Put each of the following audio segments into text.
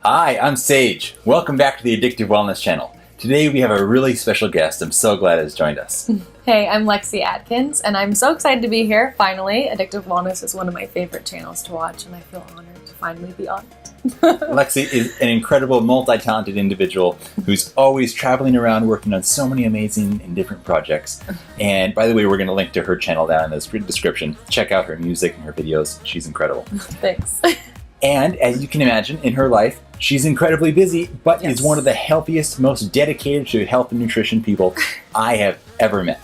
Hi, I'm Sage. Welcome back to the Addictive Wellness channel. Today we have a really special guest. I'm so glad has joined us. Hey, I'm Lexi Atkins, and I'm so excited to be here, finally. Addictive Wellness is one of my favorite channels to watch, and I feel honored to finally be on it. Lexi is an incredible, multi-talented individual who's always traveling around working on so many amazing and different projects. And by the way, we're going to link to her channel down in the description. Check out her music and her videos. She's incredible. Thanks. And as you can imagine, in her life, she's incredibly busy, but is one of the healthiest, most dedicated to health and nutrition people I have ever met.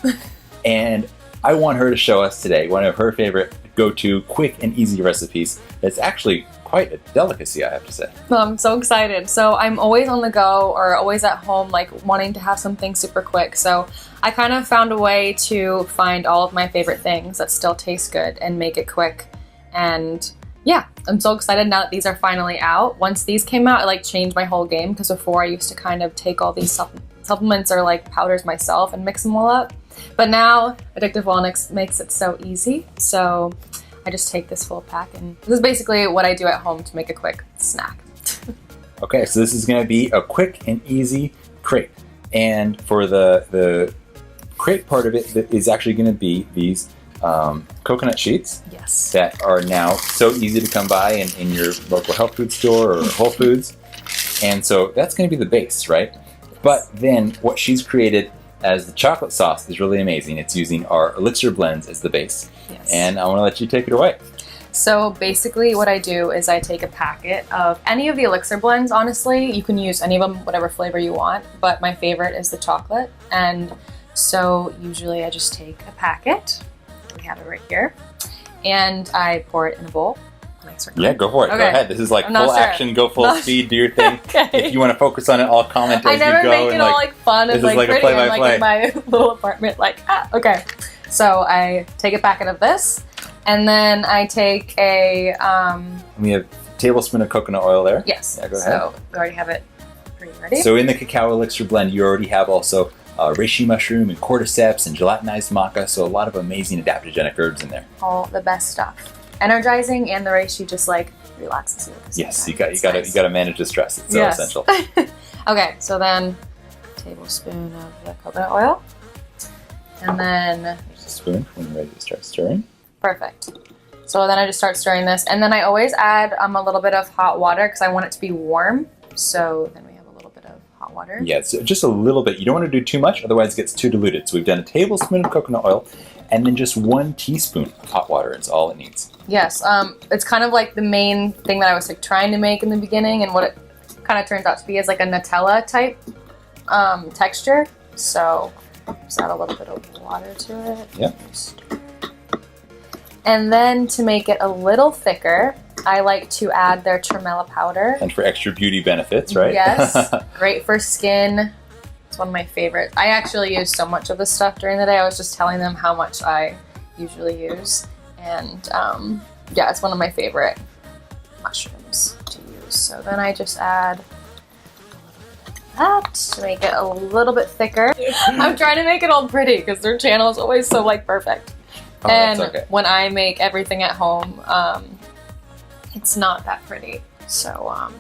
And I want her to show us today one of her favorite go-to quick and easy recipes that's actually quite a delicacy, I have to say. Well, I'm so excited. So I'm always on the go or always at home, like wanting to have something super quick. So I kind of found a way to find all of my favorite things that still taste good and make it quick. And yeah, I'm so excited now that these are finally out. Once these came out, it like changed my whole game, because before I used to kind of take all these supplements or like powders myself and mix them all up. But now Addictive Wellness makes it so easy. So I just take this full pack, and this is basically what I do at home to make a quick snack. Okay, so this is going to be a quick and easy crepe. And for the crepe part of it, that is actually going to be these coconut sheets. Yes. That are now so easy to come by in your local health food store or Whole Foods. And so that's going to be the base, right? But then what she's created as the chocolate sauce is really amazing. It's using our elixir blends as the base. Yes. And I want to let you take it away. So basically what I do is I take a packet of any of the elixir blends, honestly. You can use any of them, whatever flavor you want, but my favorite is the chocolate. And so usually I just take a packet. We have it right here. And I pour it in a bowl. Yeah, go for it. Okay. Go ahead. This is like full action, go full speed, do your thing. Okay. If you want to focus on it, I'll comment as you go. I never make it all like fun and like pretty. play by I'm like in my little apartment, like, okay. So I take a packet of this, and then I take a... We have a tablespoon of coconut oil there. Yes. Yeah, go ahead. So we already have it pretty ready. So in the cacao elixir blend, you already have also reishi mushroom and cordyceps and gelatinized maca, so a lot of amazing adaptogenic herbs in there. All the best stuff. Energizing, and the reishi just like relaxes you. Yes, you got to manage the stress. It's so essential. Okay, so then a tablespoon of the coconut oil, and then there's a spoon when you're ready to start stirring. Perfect. So then I just start stirring this, and then I always add a little bit of hot water because I want it to be warm. So then we have a little bit of hot water. Yeah, so just a little bit. You don't want to do too much, otherwise it gets too diluted. So we've done a tablespoon of coconut oil, and then just 1 teaspoon of hot water is all it needs. Yes, it's kind of like the main thing that I was like trying to make in the beginning, and what it kind of turns out to be is like a Nutella type texture. So just add a little bit of water to it. Yep. And then to make it a little thicker, I like to add their tremella powder. And for extra beauty benefits, right? Yes, great for skin. It's one of my favorites. I actually use so much of this stuff during the day. I was just telling them how much I usually use. And yeah, it's one of my favorite mushrooms to use. So then I just add a little bit of that to make it a little bit thicker. I'm trying to make it all pretty because their channel is always so like perfect. Oh, and that's okay. When I make everything at home, it's not that pretty. So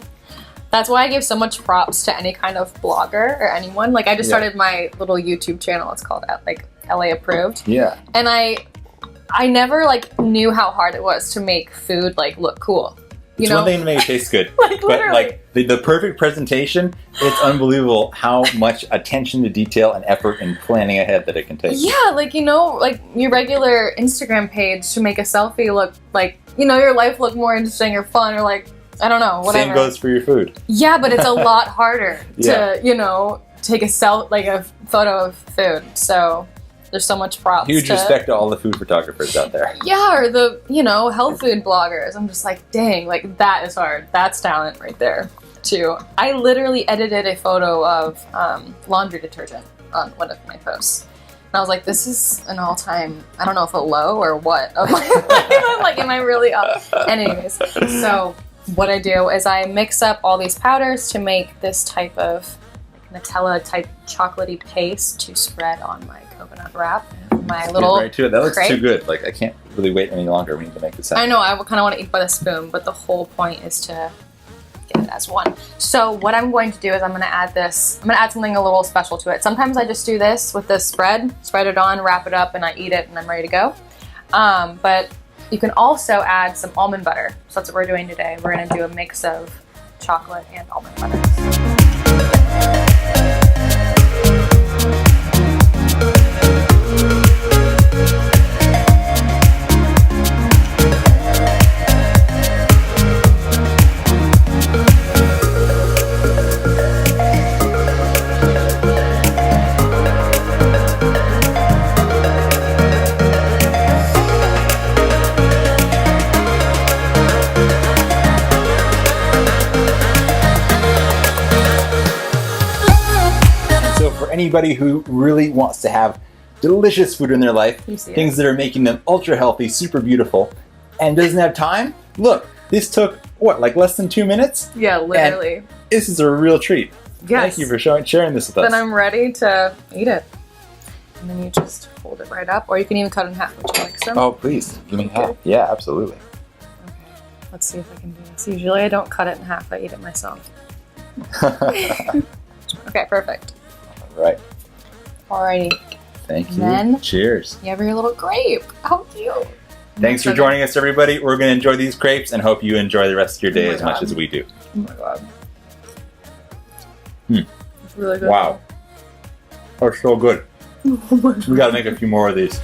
that's why I give so much props to any kind of blogger or anyone. Like I just started my little YouTube channel. It's called like LA Approved. Yeah. And I never like knew how hard it was to make food like look cool. It's one thing to make it taste good, like, but like the perfect presentation, it's unbelievable how much attention to detail and effort and planning ahead that it can take. Yeah, like like your regular Instagram page to make a selfie look like, your life look more interesting or fun or like, I don't know, whatever. Same goes for your food. Yeah, but it's a lot harder to, take a photo of food. So there's so much props. Huge respect to all the food photographers out there. Yeah, or the, health food bloggers. I'm just like, dang, like that is hard. That's talent right there, too. I literally edited a photo of laundry detergent on one of my posts. And I was like, this is an all-time, I don't know if a low or what. Of my life. Like, am I really up? Anyways, so what I do is I mix up all these powders to make this type of Nutella type chocolatey paste to spread on my coconut wrap. My little right to it. That looks crepe. too good. Like I can't really wait any longer. We need to make this happen. I know. I kind of want to eat by the spoon, but the whole point is to get blend as one. So what I'm going to do is I'm going to add something a little special to it. Sometimes I just do this with this spread it on, wrap it up, and I eat it and I'm ready to go. But you can also add some almond butter. So that's what we're doing today. We're going to do a mix of chocolate and almond butter. Anybody who really wants to have delicious food in their life, things that are making them ultra healthy, super beautiful, and doesn't have time, look, this took, what, like less than 2 minutes? Yeah, literally. And this is a real treat. Yes. Thank you for sharing this with us. Then I'm ready to eat it. And then you just fold it right up, or you can even cut it in half. Would you like some? Oh, please. Give me half. Yeah, absolutely. Okay. Let's see if I can do this. Usually I don't cut it in half. I eat it myself. Okay, perfect. Right. Alrighty. Thank you. Then cheers. You have your little grape. How cute. Thanks for joining us, everybody. We're going to enjoy these crepes and hope you enjoy the rest of your day as much as we do. Oh my god. It's really good. Wow. They're so good. Oh my god. We got to make a few more of these.